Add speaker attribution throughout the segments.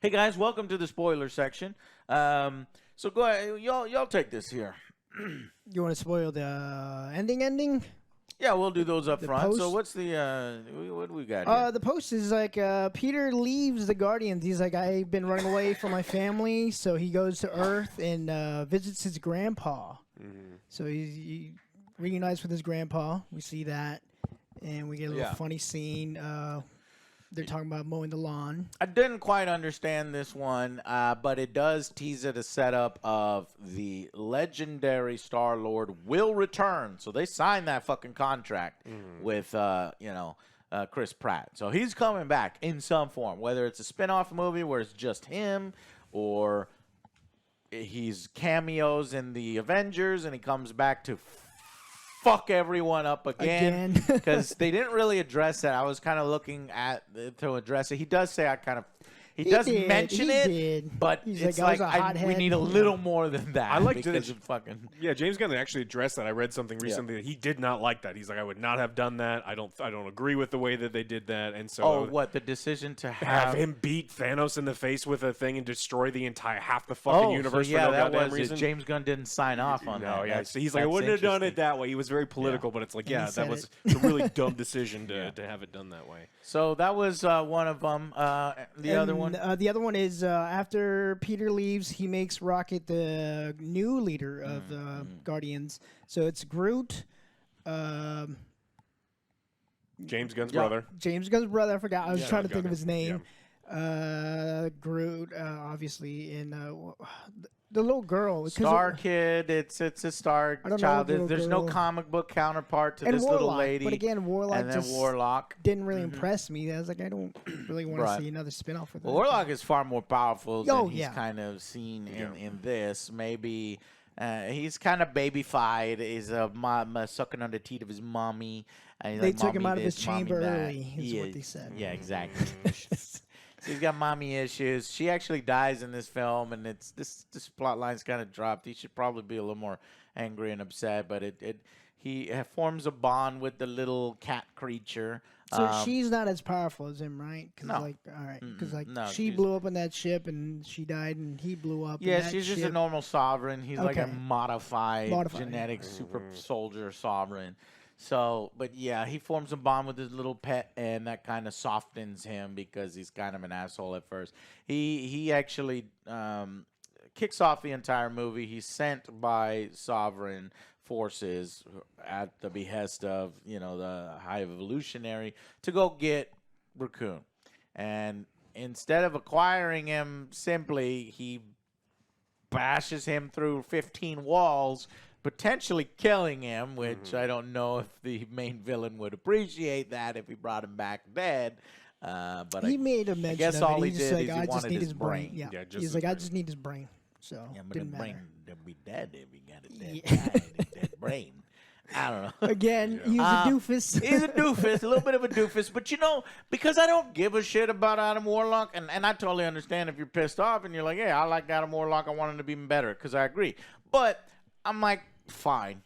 Speaker 1: Hey guys, welcome to the spoiler section. So go ahead, y'all take this here.
Speaker 2: You want to spoil the ending?
Speaker 1: Yeah, we'll do those up
Speaker 2: The
Speaker 1: front. So
Speaker 2: post?
Speaker 1: what's the what do we got here?
Speaker 2: The post is like Peter leaves the Guardians. He's like, I've been running away from my family, so he goes to Earth and visits his grandpa. So he reunites with his grandpa. We see that, and we get a little funny scene. They're talking about mowing the lawn.
Speaker 1: I didn't quite understand this one, but it does tease it a setup of the legendary Star-Lord will return. So they signed that fucking contract with, Chris Pratt. So he's coming back in some form, whether it's a spin-off movie where it's just him or he's cameos in the Avengers and he comes back to fuck everyone up again because they didn't really address that. I was kind of looking at to address it. He does say he does mention it, but
Speaker 2: He's
Speaker 1: it's
Speaker 2: like,
Speaker 1: we need a little more than that.
Speaker 3: I like
Speaker 1: because of fucking
Speaker 3: James Gunn actually addressed that. I read something recently that he did not like that. He's like, I would not have done that. I don't agree with the way that they did that. And so
Speaker 1: what the decision to
Speaker 3: have him beat Thanos in the face with a thing and destroy the entire half the fucking universe for no goddamn reason.
Speaker 1: James Gunn didn't sign off on that.
Speaker 3: No, yeah. So he's like, I wouldn't have done it that way. He was very political, but it's like, that was a really dumb decision to have it done that way.
Speaker 1: So that was one of them. The other one
Speaker 2: is after Peter leaves, he makes Rocket the new leader of the Guardians. So it's Groot.
Speaker 3: James Gunn's brother.
Speaker 2: James Gunn's brother. I forgot. I was trying to think of his name.
Speaker 3: Yeah.
Speaker 2: Groot, obviously, and the little girl.
Speaker 1: Star Kid. It's a Star child. There's no comic book counterpart to this
Speaker 2: Warlock,
Speaker 1: little lady.
Speaker 2: But again, Warlock
Speaker 1: and then Warlock
Speaker 2: didn't really impress me. I was like, I don't really want to see another spinoff with
Speaker 1: Warlock is far more powerful than he's kind of seen in this. Maybe he's kind of babyfied. He's sucking on the teeth of his mommy. And
Speaker 2: they took him out of his chamber early, is what they said.
Speaker 1: Yeah, exactly. So he's got mommy issues. She actually dies in this film, and it's this plot line's kind of dropped. He should probably be a little more angry and upset, but he forms a bond with the little cat creature.
Speaker 2: So she's not as powerful as him, right?
Speaker 1: No.
Speaker 2: All right. Because she blew up on that ship, and she died, and he blew up.
Speaker 1: Yeah, she's just a normal sovereign. He's like a modified genetic super soldier sovereign. So, but yeah, he forms a bond with his little pet, and that kind of softens him because he's kind of an asshole at first. He actually kicks off the entire movie. He's sent by sovereign forces at the behest of, the High Evolutionary to go get Raccoon. And instead of acquiring him simply, he bashes him through 15 walls, potentially killing him, which I don't know if the main villain would appreciate that if he brought him back dead. But
Speaker 2: he made a mention.
Speaker 1: I guess
Speaker 2: of
Speaker 1: all
Speaker 2: it.
Speaker 1: he
Speaker 2: He's
Speaker 1: did
Speaker 2: like,
Speaker 1: is he
Speaker 2: I just
Speaker 1: wanted
Speaker 2: need
Speaker 1: his brain.
Speaker 2: Yeah, he's like, I just need his brain. So
Speaker 1: but
Speaker 2: didn't
Speaker 1: the
Speaker 2: matter.
Speaker 1: brain would be dead if he got a dead brain. I don't know.
Speaker 2: Again, he's a doofus.
Speaker 1: He's a doofus, a little bit of a doofus. But, because I don't give a shit about Adam Warlock, and I totally understand if you're pissed off and you're like, hey, I like Adam Warlock. I want him to be even better because I agree. But I'm like, fine.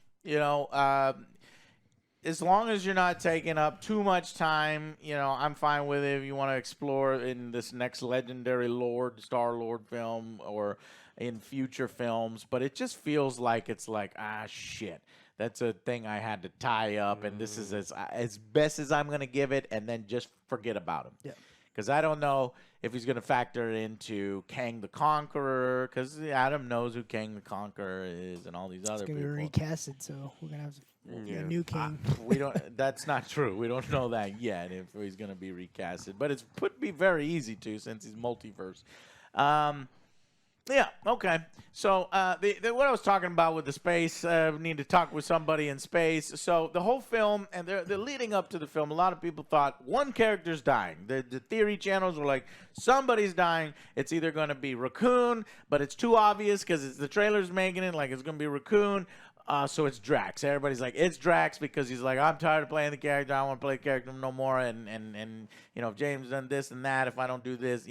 Speaker 1: As long as you're not taking up too much time, I'm fine with it if you want to explore in this next legendary Star-Lord film or in future films. But it just feels like it's like, shit. That's a thing I had to tie up, and this is as best as I'm going to give it, and then just forget about him.
Speaker 2: Yeah.
Speaker 1: Because I don't know if he's going to factor into Kang the Conqueror, because Adam knows who Kang the Conqueror is and all these other people.
Speaker 2: It's going to be recasted, so we're going to have a new King.
Speaker 1: We don't. That's not true. We don't know that yet if he's going to be recasted. But it would be very easy to, since he's multiverse. Yeah, okay. So what I was talking about with the space, we need to talk with somebody in space. So the whole film, and they're leading up to the film, a lot of people thought one character's dying. The theory channels were like, somebody's dying. It's either going to be Raccoon, but it's too obvious because the trailer's making it like it's going to be Raccoon. So it's Drax. Everybody's like, it's Drax because he's like, I'm tired of playing the character. I don't want to play the character no more. And if James done this and that, if I don't do this,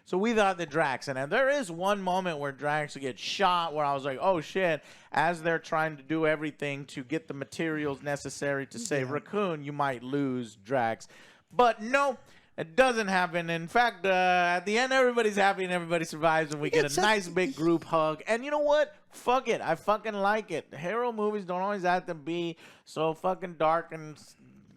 Speaker 1: so we thought the Drax. And there is one moment where Drax gets shot where I was like, oh shit, as they're trying to do everything to get the materials necessary to save Raccoon, you might lose Drax. But no, It doesn't happen. In fact, at the end, everybody's happy and everybody survives, and we get a nice big group hug. And you know what? Fuck it. I fucking like it. Hero movies don't always have to be so fucking dark and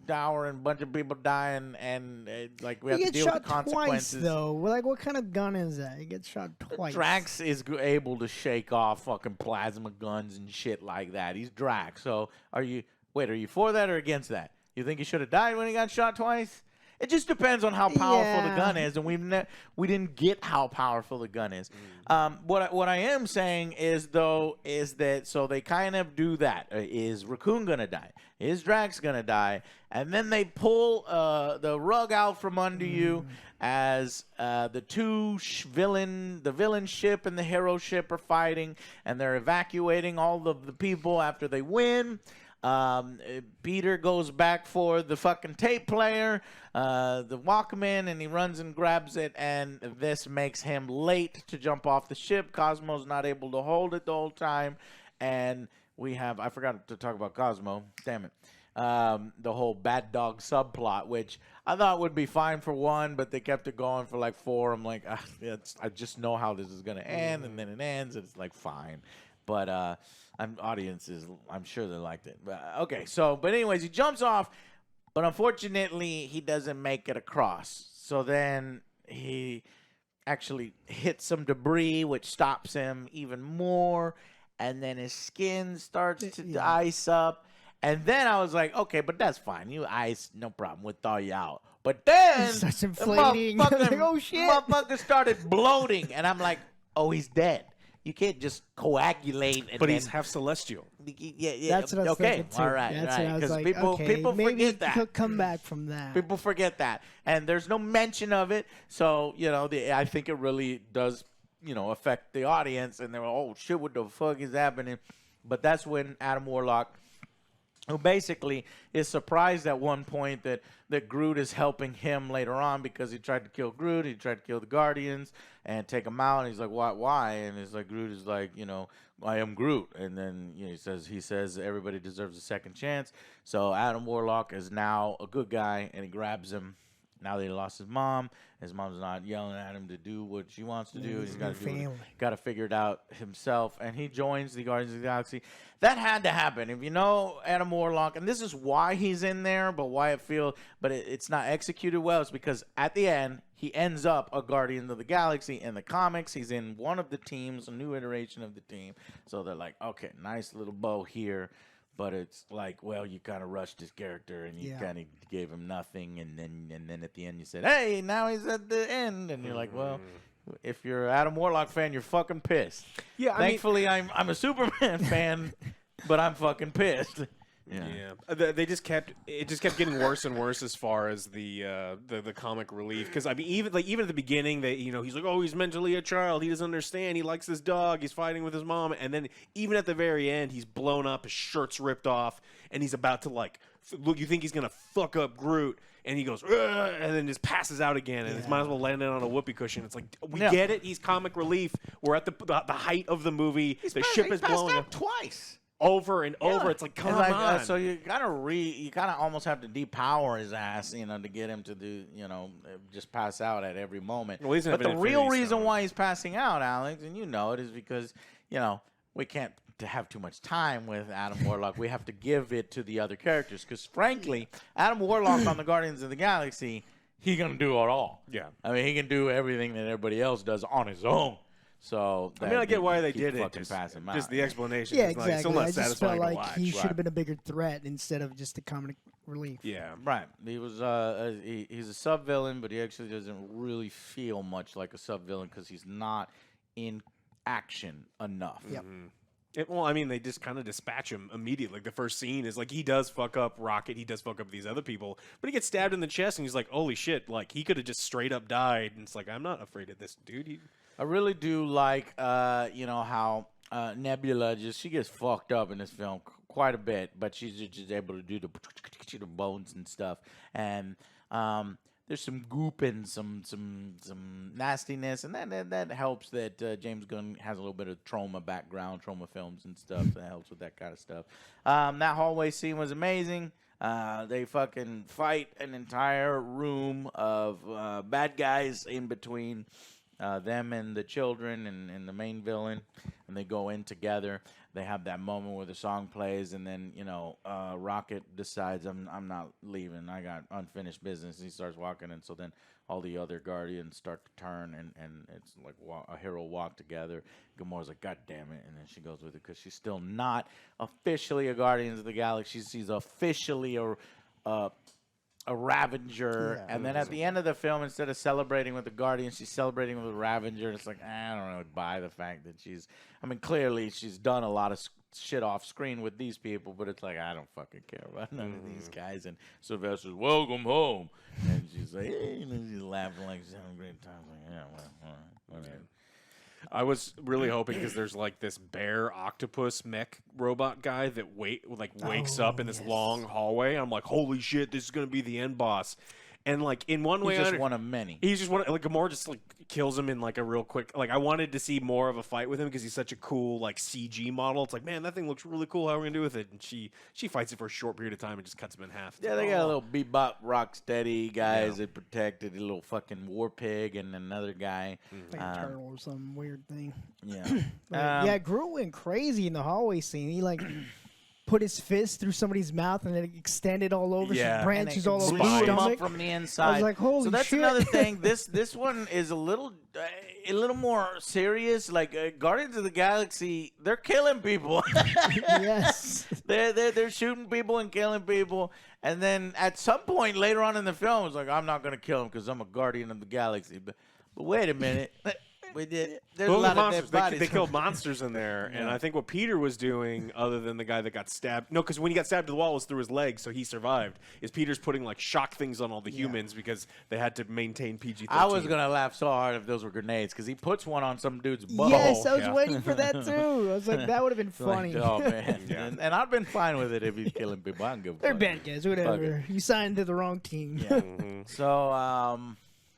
Speaker 1: dour and a bunch of people dying and like we have to deal with the consequences.
Speaker 2: Twice, though. Like, what kind of gun is that? He gets shot twice.
Speaker 1: Drax is able to shake off fucking plasma guns and shit like that. He's Drax. So are you for that or against that? You think he should have died when he got shot twice? It just depends on how powerful the gun is, and we didn't get how powerful the gun is. What I am saying is that so they kind of do that. Is Raccoon gonna die? Is Drax gonna die? And then they pull the rug out from under you as the the villain ship and the hero ship are fighting, and they're evacuating all of the people after they win. Peter goes back for the fucking tape player, the Walkman, and he runs and grabs it, and this makes him late to jump off the ship. Cosmo's not able to hold it the whole time, and I forgot to talk about Cosmo, damn it. The whole bad dog subplot, which I thought would be fine for 1, but they kept it going for like 4. I'm like, I just know how this is going to end, and then it ends, and it's like fine. But audiences, I'm sure they liked it. But, okay, but anyways, he jumps off, but unfortunately, he doesn't make it across. So then he actually hits some debris, which stops him even more, and then his skin starts to ice up. And then I was like, okay, but that's fine. You ice, no problem. We'll thaw you out. But then
Speaker 2: starts inflating.
Speaker 1: Like,
Speaker 2: oh, shit.
Speaker 1: Motherfucker started bloating, and I'm like, oh, he's dead. You can't just coagulate.
Speaker 3: But he's half celestial.
Speaker 1: Yeah.
Speaker 2: That's what I was thinking, too.
Speaker 1: All right.
Speaker 2: That's what I was like,
Speaker 1: people
Speaker 2: maybe
Speaker 1: forget that.
Speaker 2: He'll come back from that.
Speaker 1: People forget that. And there's no mention of it. So, I think it really does, affect the audience. And they're like, oh, shit, what the fuck is happening? But that's when Adam Warlock, who basically is surprised at one point that Groot is helping him later on because he tried to kill Groot, he tried to kill the Guardians and take them out, and he's like, why? And it's like Groot is like, I am Groot, and then he says everybody deserves a second chance. So Adam Warlock is now a good guy, and he grabs him. Now that he lost his mom, his mom's not yelling at him to do what she wants to do. He's got to figure it out himself, and he joins the Guardians of the Galaxy. That had to happen. If you know Adam Warlock, and this is why he's in there, but it's not executed well. It's because at the end he ends up a Guardian of the Galaxy in the comics. He's in one of the teams, a new iteration of the team. So they're like, okay, nice little bow here. But it's like, well, you kind of rushed his character, and you kind of gave him nothing, and then at the end you said, hey, now he's at the end, and you're like, well, if you're an Adam Warlock fan, you're fucking pissed. Yeah, thankfully, I'm a Superman fan, but I'm fucking pissed.
Speaker 3: Yeah. It just kept getting worse and worse as far as the comic relief. Because I mean, even at the beginning, he's like, oh, he's mentally a child. He doesn't understand. He likes his dog. He's fighting with his mom. And then even at the very end, he's blown up. His shirt's ripped off, and he's about to look. You think he's gonna fuck up Groot, and he goes, ugh, and then just passes out again, and might as well land it on a whoopee cushion. It's like we get it. He's comic relief. We're at the height of the movie. The ship is blowing up
Speaker 1: twice.
Speaker 3: Over and over, it's like come on.
Speaker 1: So you kind of almost have to depower his ass, to get him to do, just pass out at every moment.
Speaker 3: Well,
Speaker 1: but the real reason why he's passing out, Alex, and it is because we can't have too much time with Adam Warlock. We have to give it to the other characters because, frankly, Adam Warlock on the Guardians of the Galaxy, he's gonna do it all.
Speaker 3: Yeah,
Speaker 1: I mean, he can do everything that everybody else does on his own. So
Speaker 3: I get why they did it.
Speaker 1: Just
Speaker 3: the explanation.
Speaker 2: Yeah,
Speaker 3: is
Speaker 2: exactly.
Speaker 3: Still not
Speaker 2: I just
Speaker 3: satisfying
Speaker 2: felt
Speaker 3: to
Speaker 2: like
Speaker 3: watch.
Speaker 2: he should have been a bigger threat instead of just a comic relief.
Speaker 3: Yeah,
Speaker 1: right. He was he's a sub villain, but he actually doesn't really feel much like a sub villain because he's not in action enough.
Speaker 2: Yep.
Speaker 3: Well, I mean, they just kind of dispatch him immediately. Like the first scene is like he does fuck up Rocket, he does fuck up these other people, but he gets stabbed in the chest, and he's like, "Holy shit!" Like he could have just straight up died. And it's like, I'm not afraid of this dude.
Speaker 1: I really do like, how Nebula she gets fucked up in this film quite a bit, but she's just able to do the bones and stuff, and there's some goop and some nastiness, and that helps that James Gunn has a little bit of trauma background, trauma films and stuff. That helps with that kind of stuff. That hallway scene was amazing. They fucking fight an entire room of bad guys in between them and the children and the main villain, and they go in together. They have that moment where the song plays, and then Rocket decides I'm not leaving. I got unfinished business. He starts walking, and so then all the other Guardians start to turn, and it's like a hero walk together. Gamora's like, God damn it, and then she goes with it because she's still not officially a Guardians of the Galaxy. She's officially a Ravager, and then at the end of the film, instead of celebrating with the Guardians, she's celebrating with the Ravager. It's like, I don't really buy the fact that clearly she's done a lot of shit off screen with these people, but it's like, I don't fucking care about none of these guys. And Sylvester's, welcome home. And she's like, hey, and she's laughing like she's having a great time. Like, yeah, well, all right, whatever.
Speaker 3: I was really hoping because there's like this bear octopus mech robot guy that wakes up in this long hallway. I'm like, holy shit, this is gonna be the end boss. And like in one way,
Speaker 1: he's just one of many.
Speaker 3: He's just one. Like Gamora just like kills him in like a real quick. Like I wanted to see more of a fight with him because he's such a cool like CG model. It's like, man, that thing looks really cool. How are we gonna do with it? And she fights it for a short period of time and just cuts him in half.
Speaker 1: Yeah, they got a little Bebop Rocksteady guys that protected a little fucking War Pig and another guy.
Speaker 2: Like a turtle or some weird thing.
Speaker 1: Yeah.
Speaker 2: Groot went crazy in the hallway scene. He like put his fist through somebody's mouth and then it extended all over some branches all over his
Speaker 1: blew him
Speaker 2: stomach.
Speaker 1: up from the inside.
Speaker 2: I was like, holy
Speaker 1: so that's
Speaker 2: shit.
Speaker 1: another thing. This one is a little more serious. Like Guardians of the Galaxy, they're killing people.
Speaker 2: Yes.
Speaker 1: They're shooting people and killing people. And then at some point later on in the film, it's like, I'm not going to kill him because I'm a Guardian of the Galaxy. But wait a minute. There's a lot of dead bodies.
Speaker 3: They killed monsters in there, and I think what Peter was doing, other than the guy that got stabbed, no, because when he got stabbed to the wall, it was through his leg, so he survived. Is Peter's putting like shock things on all the humans because they had to maintain PG-13.
Speaker 1: I was gonna laugh so hard if those were grenades because he puts one on some dude's butt.
Speaker 2: Yes, I was waiting for that too. I was like, that would have been funny.
Speaker 1: Like, oh man, and I've been fine with it if he's killing people. I don't give a
Speaker 2: They're
Speaker 1: fuck.
Speaker 2: bad guys, whatever. You signed to the wrong team.
Speaker 1: Yeah. So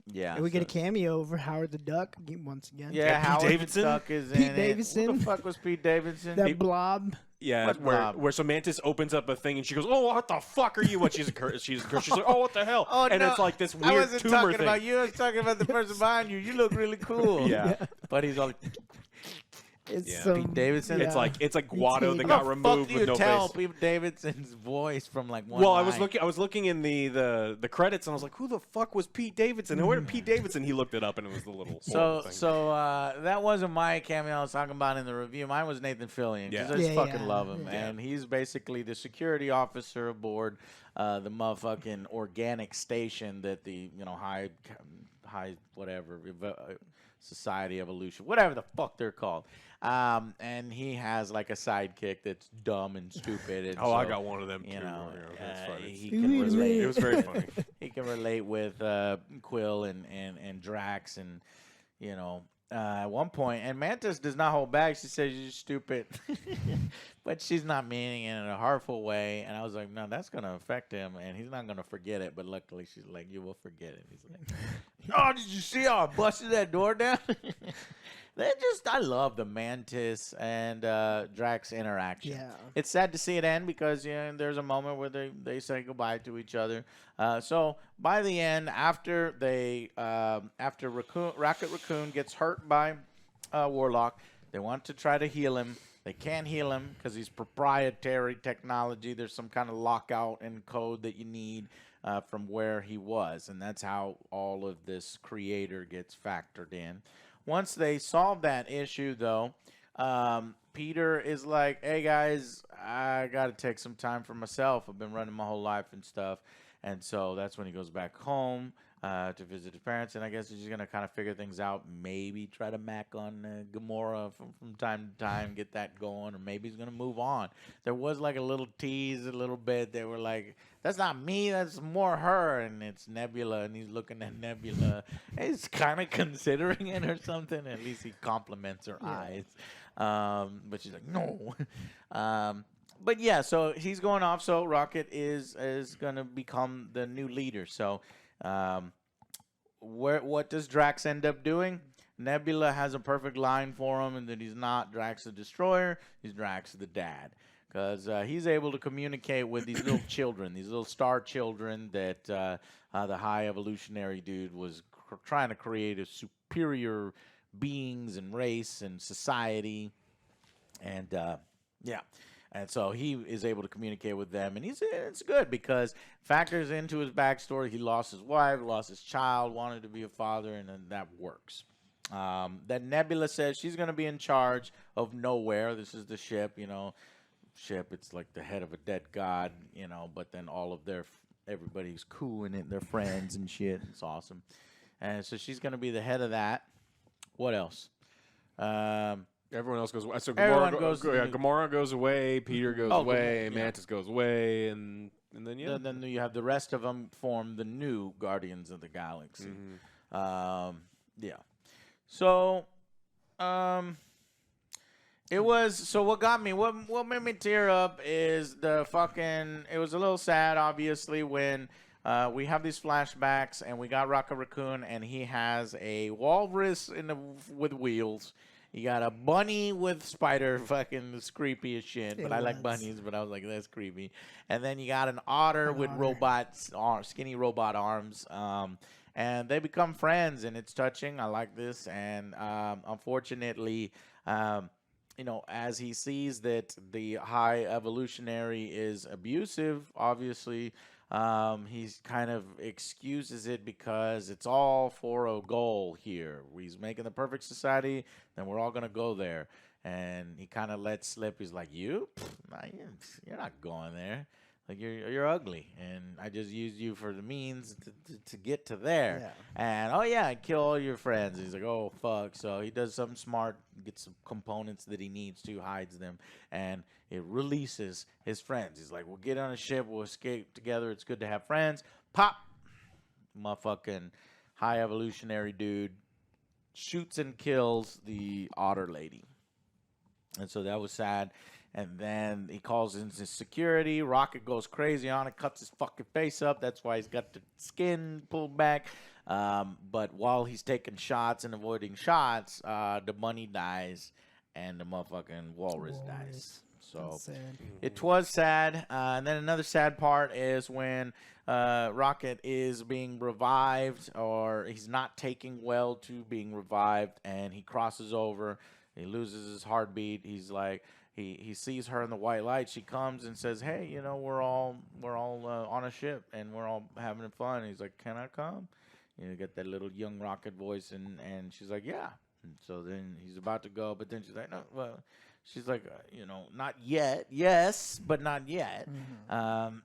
Speaker 1: yeah.
Speaker 2: And we get a cameo over Howard the Duck once again.
Speaker 1: Yeah, Howard
Speaker 3: Davidson?
Speaker 1: the Duck is
Speaker 2: Pete
Speaker 1: in
Speaker 2: Davidson.
Speaker 1: it. Who the fuck was Pete Davidson?
Speaker 2: That blob.
Speaker 3: Yeah,
Speaker 1: What blob?
Speaker 3: where so Mantis opens up a thing and she goes, "Oh, what the fuck are you?" What she's like, "Oh, what the hell?"
Speaker 1: Oh,
Speaker 3: and
Speaker 1: no,
Speaker 3: it's like this
Speaker 1: I
Speaker 3: weird
Speaker 1: wasn't
Speaker 3: tumor
Speaker 1: talking
Speaker 3: thing.
Speaker 1: about you. I was talking about the person behind you. You look really cool.
Speaker 3: Yeah.
Speaker 1: But he's all like,
Speaker 2: It's
Speaker 1: Pete Davidson?
Speaker 3: It's like Guado that
Speaker 2: How
Speaker 3: got
Speaker 1: how
Speaker 3: removed
Speaker 1: do you
Speaker 3: with no
Speaker 1: tell
Speaker 3: face.
Speaker 1: Pete Davidson's voice from like one
Speaker 3: Well,
Speaker 1: line?
Speaker 3: I was looking in the credits and I was like, who the fuck was Pete Davidson? And where did Pete Davidson? He looked it up and it was the little
Speaker 1: So
Speaker 3: thing.
Speaker 1: that wasn't my cameo I was talking about in the review. Mine was Nathan Fillion because
Speaker 3: Yeah.
Speaker 1: I just
Speaker 2: Yeah,
Speaker 1: fucking
Speaker 2: yeah.
Speaker 1: love him,
Speaker 2: Yeah.
Speaker 1: and he's basically the security officer aboard the motherfucking organic station that the high whatever society evolution whatever the fuck they're called. And he has like a sidekick that's dumb and stupid. And
Speaker 3: I got one of them too.
Speaker 1: That's
Speaker 3: funny.
Speaker 1: he can relate.
Speaker 3: It was very funny.
Speaker 1: He can relate with Quill and Drax, and at one point, and Mantis does not hold back. She says you're stupid, but she's not meaning it in a hurtful way. And I was like, no, that's gonna affect him, and he's not gonna forget it. But luckily, she's like, you will forget it. He's like, oh, did you see how I busted that door down? I love the Mantis and Drax interaction.
Speaker 2: Yeah.
Speaker 1: It's sad to see it end because there's a moment where they say goodbye to each other. So by the end, after Rocket Raccoon gets hurt by Warlock, they want to try to heal him. They can't heal him because he's proprietary technology. There's some kind of lockout and code that you need from where he was, and that's how all of this creator gets factored in. Once they solve that issue, though, Peter is like, hey, guys, I got to take some time for myself. I've been running my whole life and stuff. And so that's when he goes back home to visit his parents. And I guess he's just going to kind of figure things out, maybe try to mac on Gamora from time to time, get that going, or maybe he's going to move on. There was like a little tease a little bit. They were like, that's not me, that's more her. And it's Nebula, and he's looking at Nebula. He's kind of considering it or something. At least he compliments her eyes. But she's like, no. But yeah, so he's going off. So Rocket is going to become the new leader. So what does Drax end up doing? Nebula has a perfect line for him, and that he's not Drax the Destroyer, he's Drax the dad. because he's able to communicate with these little children, these little star children that the high evolutionary dude was trying to create a superior beings and race and society. And yeah. And so he is able to communicate with them, and it's good because factors into his backstory. He lost his wife, lost his child, wanted to be a father, and then that works. Then Nebula says she's going to be in charge of Nowhere. This is the ship, ship. It's like the head of a dead god, but then all of everybody's cool in it, their friends and shit. It's awesome. And so she's going to be the head of that. What else?
Speaker 3: Everyone else goes away. So
Speaker 1: Everyone goes.
Speaker 3: Gamora goes away. Peter goes away. Mantis goes away, and then
Speaker 1: Then you have the rest of them form the new Guardians of the Galaxy. Yeah. So, it was. So what got me? What made me tear up is the fucking. It was a little sad, obviously, when we have these flashbacks and we got Rocket Raccoon and he has a walrus with wheels. You got a bunny with spider, fucking it's creepy as shit. But I like bunnies, but I was like, that's creepy. And then you got an otter with skinny robot arms. And they become friends, and it's touching. I like this. And unfortunately, as he sees that the high evolutionary is abusive, obviously, he's kind of excuses it because it's all for a goal here. He's making the perfect society, then we're all going to go there. And he kind of lets slip. He's like, you're not going there. Like, you're ugly, and I just used you for the means to get to there. Yeah. And, I kill all your friends. He's like, oh, fuck. So he does something smart, gets some components that he needs to, hides them, and it releases his friends. He's like, we'll get on a ship, we'll escape together. It's good to have friends. Pop! Motherfucking high evolutionary dude shoots and kills the otter lady. And so that was sad. And then he calls in his security. Rocket goes crazy on it, cuts his fucking face up. That's why he's got the skin pulled back. But while he's taking shots and avoiding shots, the bunny dies and the motherfucking walrus dies. So it was sad. And then another sad part is when Rocket is being revived, or he's not taking well to being revived, and he crosses over. He loses his heartbeat. He's like... He sees her in the white light. She comes and says, "Hey, we're all on a ship and we're all having fun." And he's like, "Can I come?" You get that little young Rocket voice, and she's like, "Yeah." And so then he's about to go, but then she's like, "No." Well, she's like, "Not yet. Yes, but not yet." And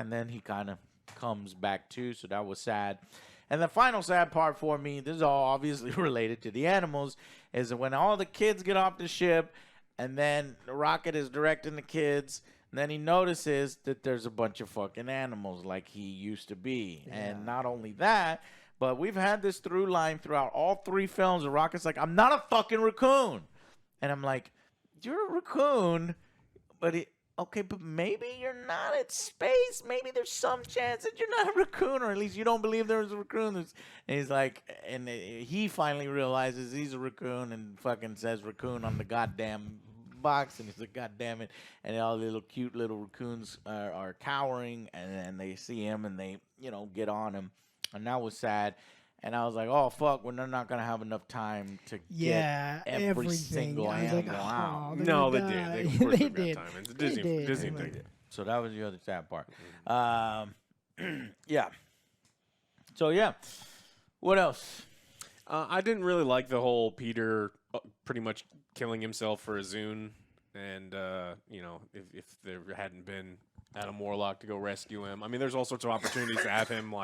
Speaker 1: then he kind of comes back too. So that was sad. And the final sad part for me, this is all obviously related to the animals, is that when all the kids get off the ship. And then Rocket is directing the kids. And then he notices that there's a bunch of fucking animals like he used to be. Yeah. And not only that, but we've had this through line throughout all three films. And Rocket's like, I'm not a fucking raccoon. And I'm like, you're a raccoon. But but maybe you're not at space. Maybe there's some chance that you're not a raccoon. Or at least you don't believe there's a raccoon. And he's like, and he finally realizes he's a raccoon and fucking says raccoon on the goddamn box, and he's like, God damn it. And all the little cute little raccoons are cowering, and they see him and they get on him, and that was sad. And I was like, oh fuck, we're not gonna have enough time to get every single animal out.
Speaker 3: No, they did. They did. Time. It's a Disney thing.
Speaker 1: So that was the other sad part. Yeah. So yeah, what else?
Speaker 3: I didn't really like the whole Peter pretty much killing himself for a Zune, and if there hadn't been Adam Warlock to go rescue him, I mean, there's all sorts of opportunities to have him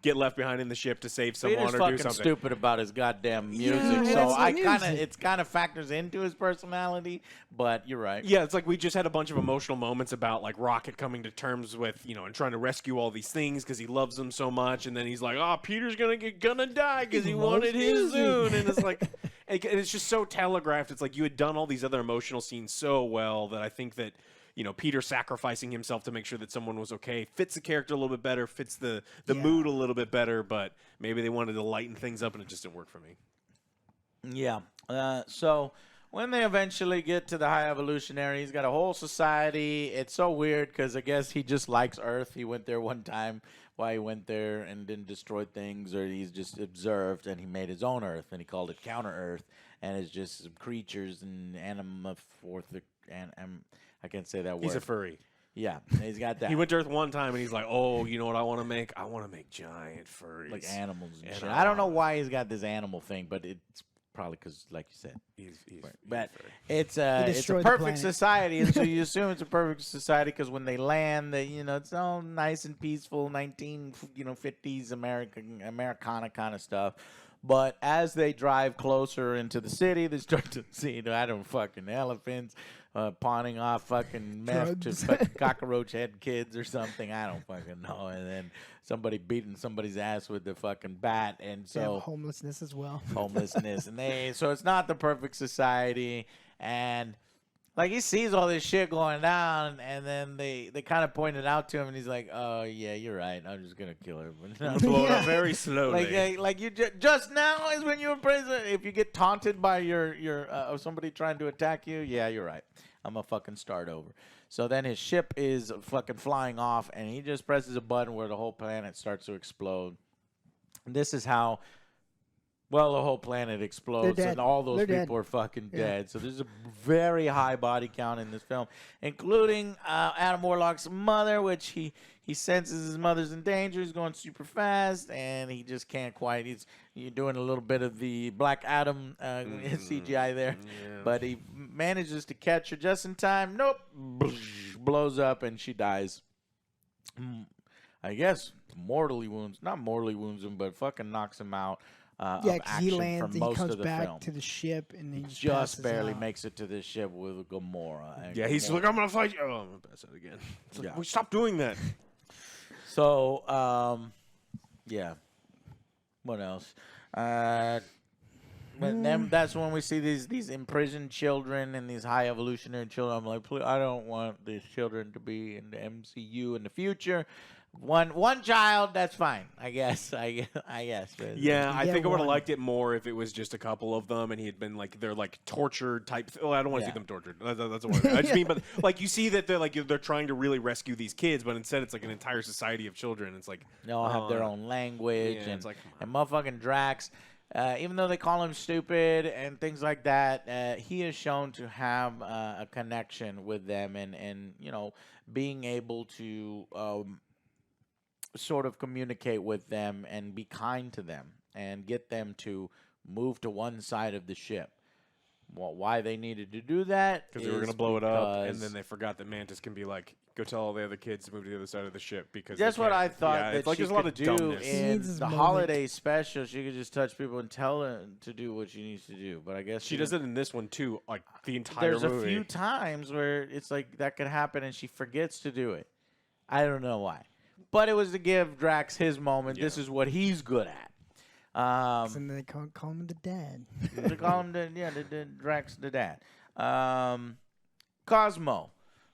Speaker 3: get left behind in the ship to save someone
Speaker 1: Peter's
Speaker 3: or
Speaker 1: fucking
Speaker 3: do something.
Speaker 1: Stupid about his goddamn music, so it kind of factors into his personality. But you're right.
Speaker 3: Yeah, it's like we just had a bunch of emotional moments about Rocket coming to terms with and trying to rescue all these things because he loves them so much, and then he's like, oh, Peter's gonna die because he wanted his Zune, and it's like, and it's just so telegraphed. It's like you had done all these other emotional scenes so well that I think that. Peter sacrificing himself to make sure that someone was okay fits the character a little bit better, fits the mood a little bit better, but maybe they wanted to lighten things up and it just didn't work for me.
Speaker 1: Yeah. So when they eventually get to the High Evolutionary, he's got a whole society. It's so weird because I guess he just likes Earth. He went there one time while he went there and didn't destroy things, or he's just observed, and he made his own Earth, and he called it Counter Earth, and it's just some creatures and anamorphic, and I can't say that word.
Speaker 3: He's a furry.
Speaker 1: Yeah, he's got that.
Speaker 3: He went to Earth one time, and he's like, "Oh, you know what I want to make? I want to make giant furries,
Speaker 1: like animals and shit.
Speaker 3: And,
Speaker 1: I don't know why he's got this animal thing, but it's probably because, like you said, but it's a
Speaker 2: destroyed the
Speaker 1: perfect
Speaker 2: planet.
Speaker 1: society, and so you assume it's a perfect society because when they land, it's all nice and peaceful, 50s Americana kind of stuff. But as they drive closer into the city, they start to see fucking elephants pawning off fucking meth to fucking cockroach head kids or something. I don't fucking know. And then somebody beating somebody's ass with the fucking bat, and so
Speaker 2: homelessness as well.
Speaker 1: Homelessness, and so it's not the perfect society, and. Like, he sees all this shit going down, and then they kind of point it out to him, and he's like, "Oh yeah, you're right. I'm just gonna kill her."
Speaker 3: Blow it up very slowly.
Speaker 1: Like you just now is when you were present. If you get taunted by your somebody trying to attack you, yeah, you're right. I'm gonna fucking start over. So then his ship is fucking flying off, and he just presses a button where the whole planet starts to explode. And this is how. Well, the whole planet explodes, and all those people are fucking dead. So there's a very high body count in this film, including Adam Warlock's mother, which he senses his mother's in danger. He's going super fast, and he just can't quite. You're doing a little bit of the Black Adam CGI there, but he manages to catch her just in time. Nope, blows up, and she dies. I guess not mortally wounds him, but fucking knocks him out.
Speaker 2: Yeah, because he lands, he comes back
Speaker 1: film.
Speaker 2: to the ship, and he
Speaker 1: just barely makes it to the ship with Gamora.
Speaker 3: Yeah, he's like, "I'm gonna fight you." Oh, I'm gonna pass out again. It's like, stop doing that.
Speaker 1: So, yeah. What else? But then that's when we see these imprisoned children and these high evolutionary children. I'm like, please, I don't want these children to be in the MCU in the future. One child, that's fine. I guess.
Speaker 3: Yeah, I think I would have liked it more if it was just a couple of them, and he had been like they're like tortured type. I don't want to see them tortured. That's what I just mean. But like you see that they're trying to really rescue these kids, but instead it's like an entire society of children. It's like
Speaker 1: they all have their own language, and it's like and motherfucking Drax. Even though they call him stupid and things like that, he is shown to have a connection with them, and being able to. Sort of communicate with them and be kind to them and get them to move to one side of the ship. Well, why they needed to do that?
Speaker 3: Because they were going to blow it up, and then they forgot that Mantis can be like, go tell all the other kids to move to the other side of the ship. Because
Speaker 1: that's what I thought.
Speaker 3: Yeah,
Speaker 1: that
Speaker 3: it's like
Speaker 1: she
Speaker 3: there's a lot
Speaker 1: could
Speaker 3: of
Speaker 1: do
Speaker 3: dumbness.
Speaker 1: in the holiday special. She could just touch people and tell them to do what she needs to do. But I guess
Speaker 3: she does it in this one too. Like the entire
Speaker 1: there's
Speaker 3: movie.
Speaker 1: A few times where it's like that could happen, and she forgets to do it. I don't know why. But it was to give Drax his moment. Yeah. This is what he's good at.
Speaker 2: And they call him the dad.
Speaker 1: They call him the Drax the dad. Cosmo.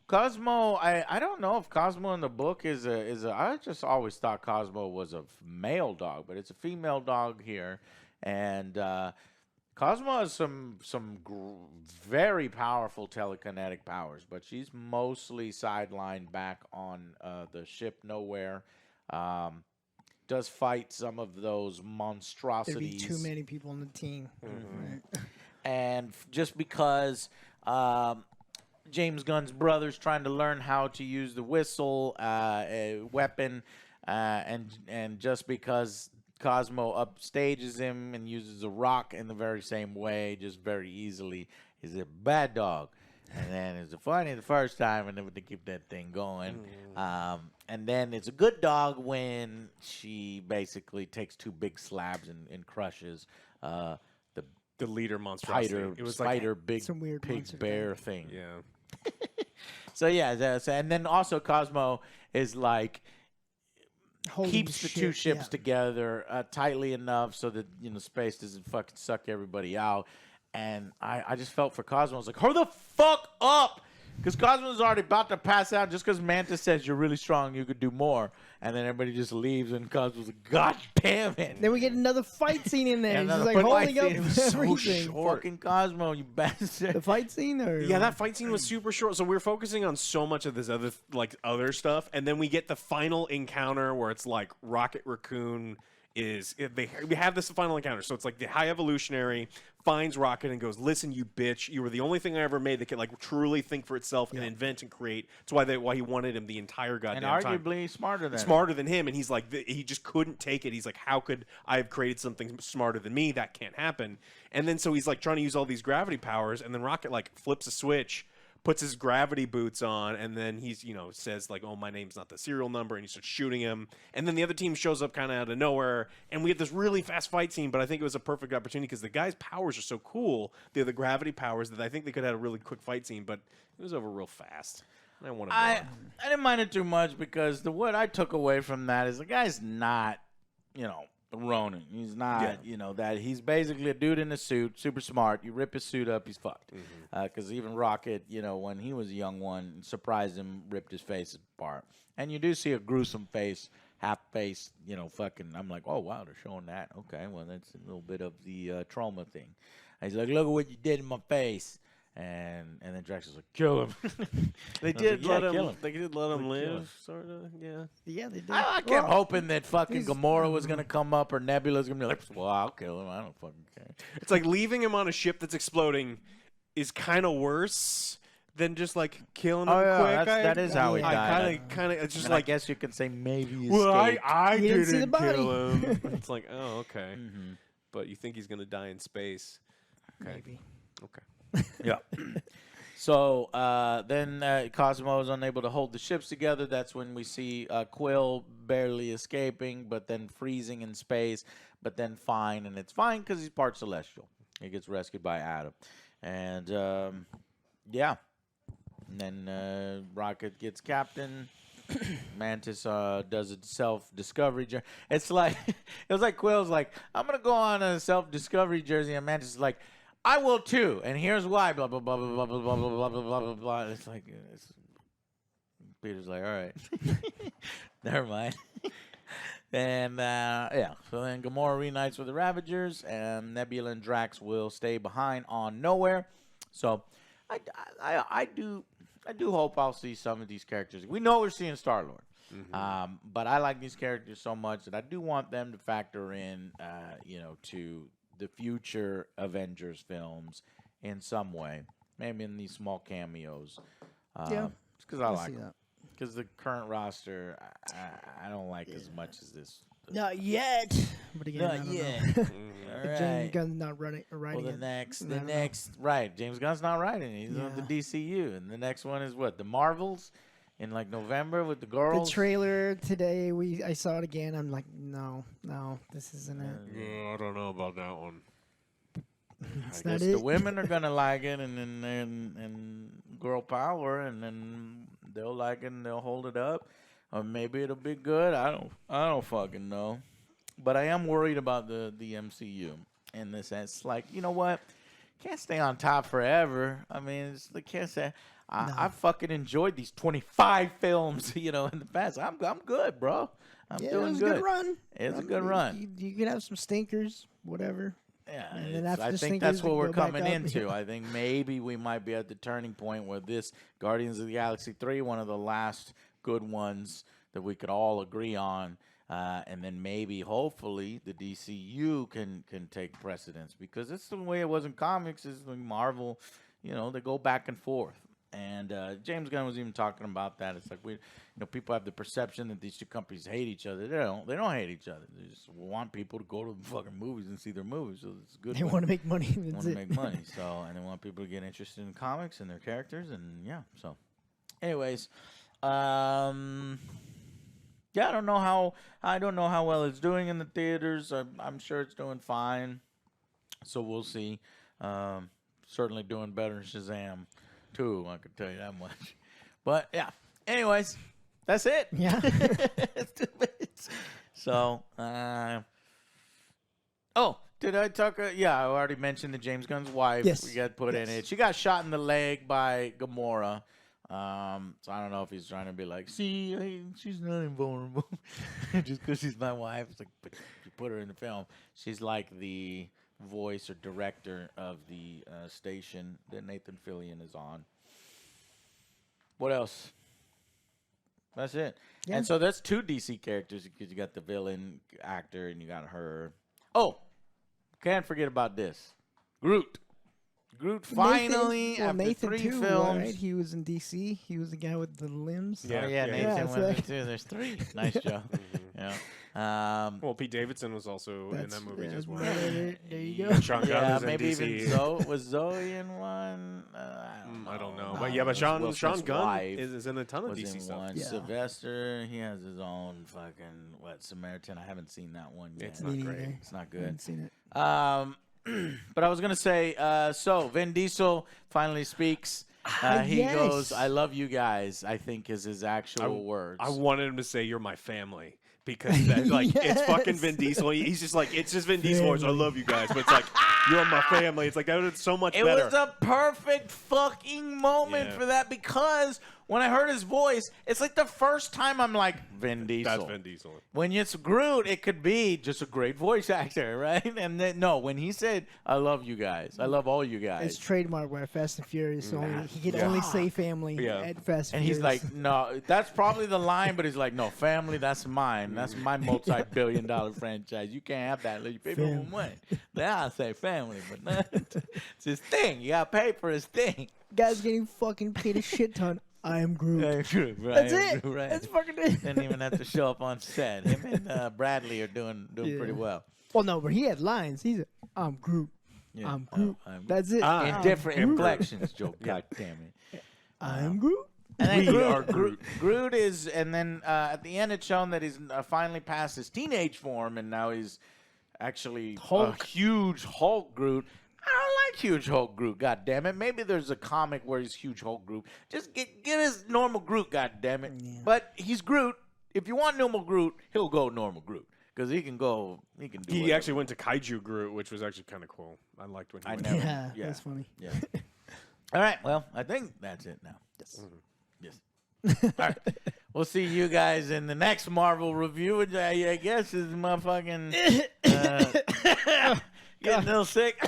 Speaker 1: I don't know if Cosmo in the book is a. I just always thought Cosmo was a male dog, but it's a female dog here, and Cosmo has some very powerful telekinetic powers, but she's mostly sidelined back on the ship nowhere. Does fight some of those monstrosities.
Speaker 2: There'd be too many people on the team.
Speaker 1: Mm-hmm. Right. And just because James Gunn's brother's trying to learn how to use the whistle weapon, and just because Cosmo upstages him and uses a rock in the very same way, just very easily, he's a bad dog. And then it's funny the first time, and then to keep that thing going. And then it's a good dog when she basically takes two big slabs and crushes the
Speaker 3: leader monstrosity.
Speaker 1: It was like big
Speaker 2: some weird
Speaker 1: pig bear thing.
Speaker 3: Yeah.
Speaker 1: So yeah, and then also Cosmo is like. Keeps the two ships together tightly enough so that space doesn't fucking suck everybody out, and I just felt for Cosmo. I was like, hurry the fuck up! Because Cosmo's already about to pass out just because Mantis says you're really strong, you could do more. And then everybody just leaves, and Cosmo's like, God damn it.
Speaker 2: Then we get another fight scene in there.
Speaker 1: And
Speaker 2: He's just
Speaker 1: another
Speaker 2: like
Speaker 1: fight
Speaker 2: holding up
Speaker 1: scene. It was so
Speaker 2: everything.
Speaker 1: short. Fucking Cosmo, you bastard.
Speaker 2: The fight scene, or
Speaker 3: Yeah, that fight scene was super short. So we're focusing on so much of this other stuff, and then we get the final encounter where it's like Rocket Raccoon we have this final encounter. So it's like the High Evolutionary finds Rocket and goes, "Listen, you bitch, you were the only thing I ever made that could like truly think for itself and invent and create." That's why he wanted him the entire goddamn time.
Speaker 1: And arguably
Speaker 3: smarter than him. And he's like, he just couldn't take it. He's like, how could I have created something smarter than me? That can't happen. And then so he's like trying to use all these gravity powers, and then Rocket like flips a switch, puts his gravity boots on, and then he's, says like, "Oh, my name's not the serial number," and he starts shooting him. And then the other team shows up kind of out of nowhere, and we have this really fast fight scene, but I think it was a perfect opportunity because the guy's powers are so cool. They're the gravity powers that I think they could have had a really quick fight scene, but it was over real fast. I
Speaker 1: didn't mind it too much because what I took away from that is the guy's not, Ronin. He's not, that he's basically a dude in a suit, super smart. You rip his suit up, he's fucked. Because even Rocket, when he was a young one, surprised him, ripped his face apart. And you do see a gruesome face, half-face, fucking. I'm like, oh, wow, they're showing that. Okay, well, that's a little bit of the trauma thing. And he's like, look at what you did in my face. And then Drax is like, kill him.
Speaker 3: They did let him.
Speaker 1: Kill him.
Speaker 3: They did let him live, sort of. Yeah.
Speaker 2: Yeah, they did.
Speaker 1: I kept hoping that fucking Gamora was gonna come up or Nebula's gonna be like, well, I'll kill him. I don't fucking care.
Speaker 3: It's like leaving him on a ship that's exploding is kind of worse than just like killing him quick.
Speaker 1: That is how he died.
Speaker 3: Kind of. It's just
Speaker 1: I guess you can say maybe he
Speaker 3: well,
Speaker 1: escaped.
Speaker 3: I
Speaker 2: You didn't see the
Speaker 3: didn't
Speaker 2: body.
Speaker 3: kill him. It's like, oh, okay. But you think he's gonna die in space? Okay.
Speaker 2: Maybe.
Speaker 3: Okay.
Speaker 1: Yeah. So then Cosmo is unable to hold the ships together. That's when we see Quill barely escaping, but then freezing in space, but then fine. And it's fine because he's part Celestial. He gets rescued by Adam. And, yeah. And then Rocket gets captain. Mantis does a self-discovery journey. It's like, it was like Quill's like, I'm going to go on a self-discovery journey. And Mantis is like, I will too, and here's why. Blah blah blah blah blah blah blah blah blah blah blah blah. It's like Peter's like, all right, never mind. And yeah, so then Gamora reunites with the Ravagers, and Nebula and Drax will stay behind on Nowhere. So I do hope I'll see some of these characters. We know we're seeing Star-Lord. But I like these characters so much that I do want them to factor in, to the future Avengers films in some way, maybe in these small cameos.
Speaker 2: Yeah,
Speaker 1: because I like them. Because the current roster, I don't like as much as this.
Speaker 2: Not yet. But again,
Speaker 1: Not yet. All right.
Speaker 2: James Gunn's not writing
Speaker 1: Well,
Speaker 2: it.
Speaker 1: the next, right? James Gunn's not writing it. He's on the DCU, and the next one is what? The Marvels. In like November with the girls.
Speaker 2: The trailer today, I saw it again. I'm like, no, this isn't it.
Speaker 3: Yeah, I don't know about that one.
Speaker 2: It's
Speaker 1: I
Speaker 2: not
Speaker 1: guess
Speaker 2: it.
Speaker 1: the women are gonna like it, and girl power, and then they'll like it and they'll hold it up, or maybe it'll be good. I don't fucking know, but I am worried about the MCU in the sense, like, you know what, can't stay on top forever. I mean, they can't say. I fucking enjoyed these 25 films, in the past. I'm good, bro. I'm doing good.
Speaker 2: It was a good run.
Speaker 1: It's a good run.
Speaker 2: You could have some stinkers, whatever.
Speaker 1: Yeah,
Speaker 2: And then after
Speaker 1: I
Speaker 2: the
Speaker 1: think
Speaker 2: stinkers,
Speaker 1: that's what
Speaker 2: we
Speaker 1: we're
Speaker 2: go back
Speaker 1: coming
Speaker 2: up.
Speaker 1: into. I think maybe we might be at the turning point where this Guardians of the Galaxy 3, one of the last good ones that we could all agree on, and then maybe, hopefully, the DCU can take precedence, because it's the way it was in comics. Is like Marvel, they go back and forth. And James Gunn was even talking about that. It's like people have the perception that these two companies hate each other. They don't hate each other. They just want people to go to the fucking movies and see their movies. So it's good.
Speaker 2: They want to make money.
Speaker 1: They want to make money. So, and they want people to get interested in comics and their characters. And yeah. So, anyways, yeah, I don't know how well it's doing in the theaters. I'm sure it's doing fine. So we'll see. Certainly doing better than Shazam 2, I could tell you that much. But yeah. Anyways, that's it.
Speaker 2: Yeah.
Speaker 1: It's 2 minutes. So, did I talk? Yeah, I already mentioned the James Gunn's wife.
Speaker 2: Yes.
Speaker 1: We got put in it. She got shot in the leg by Gamora. So I don't know if he's trying to be like, see, she's not invulnerable just because she's my wife. It's like, but you put her in the film. She's like the voice or director of the station that Nathan Fillion is on. What else? That's it.
Speaker 2: Yeah.
Speaker 1: And so that's 2 DC characters because you got the villain actor and you got her. Oh, can't forget about this. Groot finally, after
Speaker 2: Nathan
Speaker 1: 3
Speaker 2: too,
Speaker 1: films.
Speaker 2: right? He was in DC. He was the guy with the limbs.
Speaker 3: Yeah.
Speaker 1: Oh, yeah,
Speaker 3: Yeah.
Speaker 1: Nathan
Speaker 2: Yeah,
Speaker 1: was
Speaker 2: so-
Speaker 1: in too. There's 3. Nice job. Yeah.
Speaker 3: Well, Pete Davidson was also in that movie as well.
Speaker 2: There you go.
Speaker 3: Sean Gunn
Speaker 1: Yeah,
Speaker 3: is in
Speaker 1: maybe
Speaker 3: DC.
Speaker 1: even Zoe. Was Zoe in one?
Speaker 3: I don't know.
Speaker 1: No,
Speaker 3: But yeah, but
Speaker 1: it was
Speaker 3: Sean
Speaker 1: Will
Speaker 3: Sean
Speaker 1: Smith's
Speaker 3: Gunn
Speaker 1: wife
Speaker 3: is in a ton of
Speaker 1: was
Speaker 3: DC
Speaker 1: in
Speaker 3: stuff.
Speaker 1: one.
Speaker 2: Yeah.
Speaker 1: Sylvester, he has his own fucking, Samaritan. I haven't seen that one yet.
Speaker 3: It's not
Speaker 2: Me
Speaker 3: great.
Speaker 2: neither.
Speaker 1: It's not
Speaker 2: I
Speaker 1: good.
Speaker 2: haven't seen it.
Speaker 1: But I was gonna say, so Vin Diesel finally speaks. He
Speaker 2: Yes.
Speaker 1: goes, "I love you guys." I think is his actual words.
Speaker 3: I wanted him to say "You're my family" because that, like it's fucking Vin
Speaker 2: Yes.
Speaker 3: Diesel. He's just like it's just Vin Diesel. Words, I love you guys, but it's like you're my family. It's like that was so much
Speaker 1: It
Speaker 3: better.
Speaker 1: was a perfect fucking moment
Speaker 3: Yeah.
Speaker 1: for that because when I heard his voice, it's like the first time I'm like, Vin Diesel.
Speaker 3: That's Vin Diesel.
Speaker 1: When it's Groot, it could be just a great voice actor, right? And then, no, when he said, I love you guys. I love all you guys.
Speaker 2: It's trademarked by Fast and Furious. So he can only say family
Speaker 3: Yeah.
Speaker 2: at Fast
Speaker 1: And
Speaker 2: and
Speaker 1: he's
Speaker 2: Furious.
Speaker 1: like, no, that's probably the line, but he's like, no, family, that's mine. That's my multi-billion-dollar franchise. You can't have that. You pay me more money. Then I say family, but not. It's his thing. You got to pay for his thing.
Speaker 2: Guy's getting fucking paid a shit ton. I am Groot.
Speaker 1: Right,
Speaker 2: That's it.
Speaker 1: Right.
Speaker 2: That's fucking it.
Speaker 1: Didn't even have to show up on set. Him and Bradley are doing
Speaker 2: Yeah.
Speaker 1: pretty well.
Speaker 2: Well, no, but he had lines. He's a, I'm Groot.
Speaker 1: Yeah.
Speaker 2: I'm Groot.
Speaker 1: I'm
Speaker 2: That's it.
Speaker 1: in
Speaker 2: I'm
Speaker 1: different
Speaker 2: Groot.
Speaker 1: inflections, Joe. God damn it.
Speaker 2: I'm Groot.
Speaker 1: And then
Speaker 3: We are Groot.
Speaker 1: Groot is, and then at the end it's shown that he's finally past his teenage form, and now he's actually
Speaker 2: Hulk.
Speaker 1: a huge Hulk Groot. I don't like huge Hulk Groot. God damn it. Maybe there's a comic where he's huge Hulk Groot. Just give his normal Groot. God damn it.
Speaker 2: Yeah.
Speaker 1: But he's Groot. If you want normal Groot, he'll go normal Groot because he can go. He can do.
Speaker 3: He
Speaker 1: whatever.
Speaker 3: actually went to Kaiju Groot, which was actually kind of cool. I liked when he
Speaker 1: I
Speaker 3: went.
Speaker 1: never-
Speaker 2: Yeah,
Speaker 1: yeah.
Speaker 2: that's funny.
Speaker 1: Yeah. All right. Well, I think that's it now.
Speaker 2: Yes.
Speaker 1: Yes. All right. We'll see you guys in the next Marvel review, which I guess is motherfucking getting a little sick.
Speaker 2: I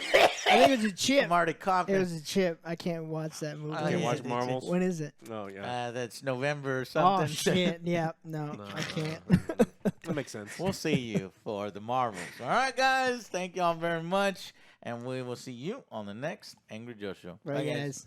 Speaker 2: think it was a chip.
Speaker 1: I'm already coughing.
Speaker 2: It was a chip. I can't watch that movie.
Speaker 1: Oh,
Speaker 3: Can't
Speaker 1: yeah,
Speaker 3: watch
Speaker 1: it's-
Speaker 3: Marvels.
Speaker 2: When is it?
Speaker 3: Oh yeah,
Speaker 1: That's November or
Speaker 2: Oh
Speaker 1: something.
Speaker 2: shit! Yeah, no,
Speaker 3: No.
Speaker 2: I can't.
Speaker 3: that makes sense.
Speaker 1: We'll see you for the Marvels. All right, guys. Thank y'all very much. And we will see you on the next Angry Joe Show.
Speaker 2: Right,
Speaker 1: Bye,
Speaker 2: guys.